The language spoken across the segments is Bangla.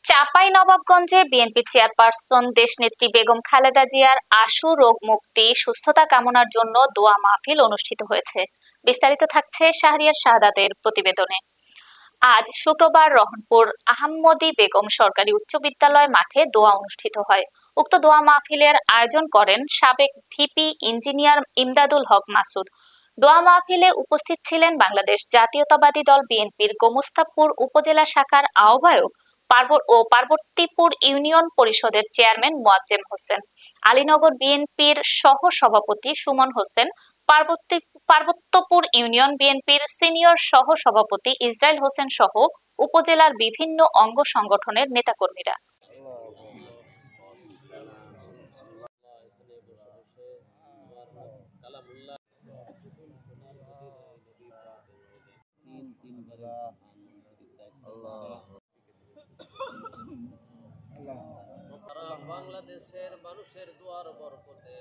চাঁপাইনবাবগঞ্জে বিএনপি চেয়ারপারসন দেশনেত্রী বেগম খালেদা জিয়ার আশু রোগ মুক্তি সুস্থতা কামনার জন্য দোয়া মাহফিল অনুষ্ঠিত হয়েছে। বিস্তারিত থাকছে শাহরিয়ার শাহাদাতের প্রতিবেদনে। আজ শুক্রবার রহনপুর আহাম্মদী বেগম সরকারি উচ্চ বিদ্যালয় মাঠে দোয়া অনুষ্ঠিত হয়। উক্ত দোয়া মাহফিলের আয়োজন করেন সাবেক ভিপি ইঞ্জিনিয়ার ইমদাদুল হক মাসুদ। দোয়া মাহফিলে উপস্থিত ছিলেন বাংলাদেশ জাতীয়তাবাদী দল বিএনপির গোমস্তাপুর উপজেলা শাখার আহ্বায়ক পার্বতীপুর ইউনিয়ন পরিষদের চেয়ারম্যান মোয়াজ্জেম হোসেন, আলীনগর বিএনপির সহ সভাপতি সুমন হোসেন, পার্বত্যপুর ইউনিয়ন বিএনপির সিনিয়র সহ সভাপতি ইসরাইল হোসেন সহ উপজেলার বিভিন্ন অঙ্গ সংগঠনের নেতাকর্মীরা। বাংলাদেশের মানুষের দোয়ার বরকতে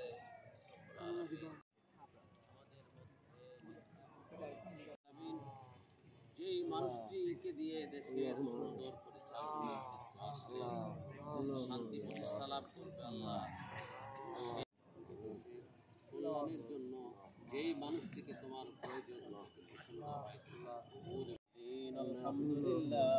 যেই মানুষটিকে দিয়ে দেশের সুন্দর শান্তি প্রতিষ্ঠা লাভ করবে আল্লাহ, কল্যাণের জন্য যেই মানুষটিকে তোমার প্রয়োজন আলহামদুলিল্লাহ।